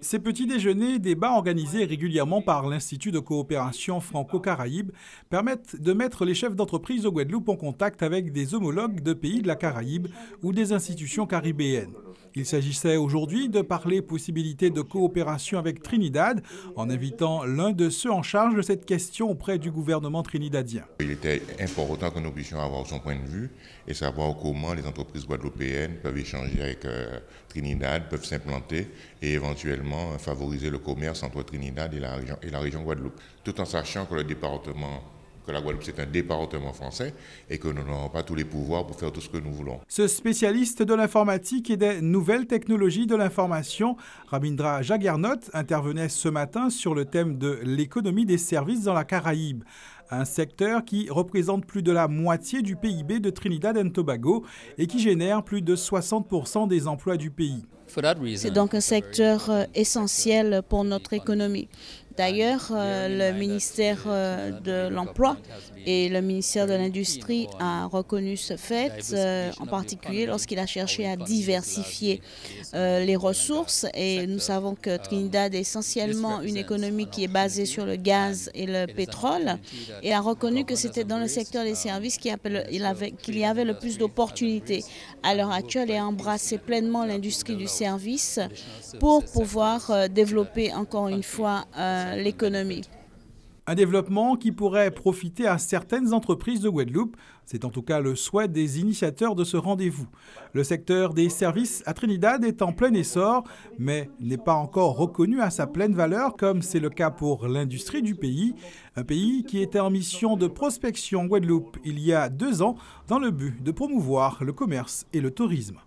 Ces petits déjeuners et débats organisés régulièrement par l'Institut de coopération franco-caraïbe permettent de mettre les chefs d'entreprise de Guadeloupe en contact avec des homologues de pays de la Caraïbe ou des institutions caribéennes. Il s'agissait aujourd'hui de parler possibilité de coopération avec Trinidad en invitant l'un de ceux en charge de cette question auprès du gouvernement trinidadien. Il était important que nous puissions avoir son point de vue et savoir comment les entreprises guadeloupéennes peuvent échanger avec Trinidad, peuvent s'implanter et éventuellement favoriser le commerce entre Trinidad et la région Guadeloupe. Tout en sachant que la Guadeloupe, c'est un département français et que nous n'aurons pas tous les pouvoirs pour faire tout ce que nous voulons. Ce spécialiste de l'informatique et des nouvelles technologies de l'information, Rabindra Jagernauth, intervenait ce matin sur le thème de l'économie des services dans la Caraïbe, un secteur qui représente plus de la moitié du PIB de Trinidad et Tobago et qui génère plus de 60% des emplois du pays. C'est donc un secteur essentiel pour notre économie. D'ailleurs, le ministère de l'Emploi et le ministère de l'Industrie a reconnu ce fait, en particulier lorsqu'il a cherché à diversifier les ressources. Et nous savons que Trinidad est essentiellement une économie qui est basée sur le gaz et le pétrole et a reconnu que c'était dans le secteur des services qu'il y avait le plus d'opportunités. À l'heure actuelle, et a embrassé pleinement l'industrie du service pour pouvoir développer encore une fois l'économie. Un développement qui pourrait profiter à certaines entreprises de Guadeloupe. C'est en tout cas le souhait des initiateurs de ce rendez-vous. Le secteur des services à Trinidad est en plein essor, mais n'est pas encore reconnu à sa pleine valeur, comme c'est le cas pour l'industrie du pays. Un pays qui était en mission de prospection Guadeloupe il y a 2 ans, dans le but de promouvoir le commerce et le tourisme.